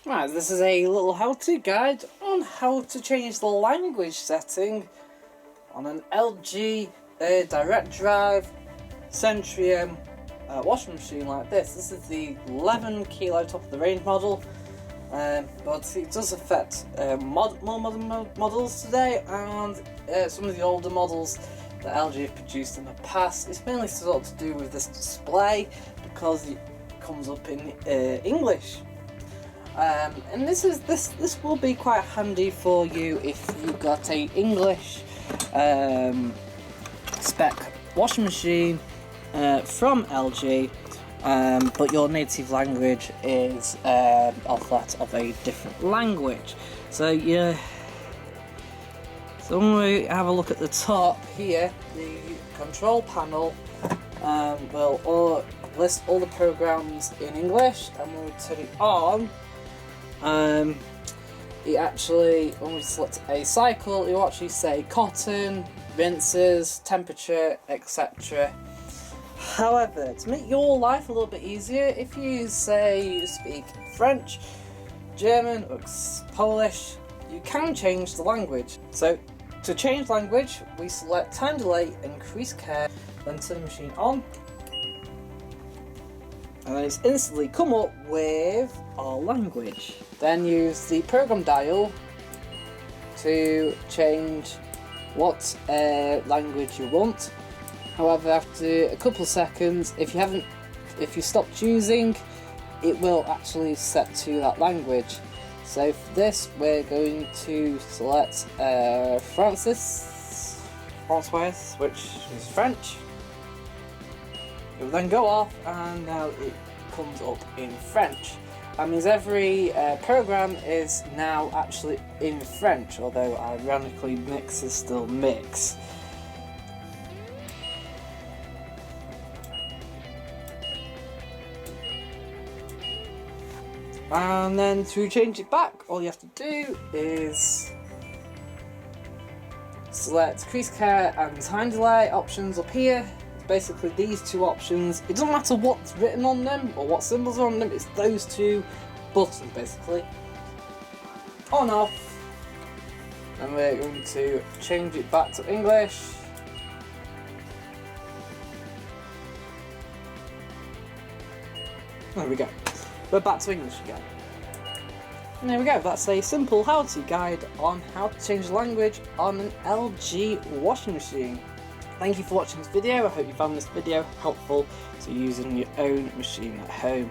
Right, this is a little how-to guide on how to change the language setting on an LG direct drive Centrium washing machine like this. This is the 11 kilo top of the range model, but it does affect more modern models today, and some of the older models that LG have produced in the past. It's mainly sort of to do with this display because it comes up in English. And this will be quite handy for you if you've got a English spec washing machine from LG, but your native language is of a different language. So when we have a look at the top here, the control panel will list all the programs in English, and when we turn it on, it actually, when we select a cycle, it will actually say cotton, rinses, temperature, etc. However, to make your life a little bit easier, if you say you speak French, German or Polish, you can change the language. So to change language, we select time delay, increase care, then turn the machine on, and then it's instantly come up with our language. Then use the program dial to change what language you want. However, after a couple of seconds, if you stop choosing, it will actually set to that language. So for this, we're going to select François, which is French. It will then go off, and now it comes up in French. That means every program is now actually in French, although ironically mix is still mix. And then to change it back, all you have to do is select increase care and time delay options up here. Basically these two options. It doesn't matter what's written on them or what symbols are on them, it's those two buttons basically. On, off, and we're going to change it back to English. There we go. We're back to English again. And there we go, that's a simple how-to guide on how to change language on an LG washing machine. Thank you for watching this video. I hope you found this video helpful to use in your own machine at home.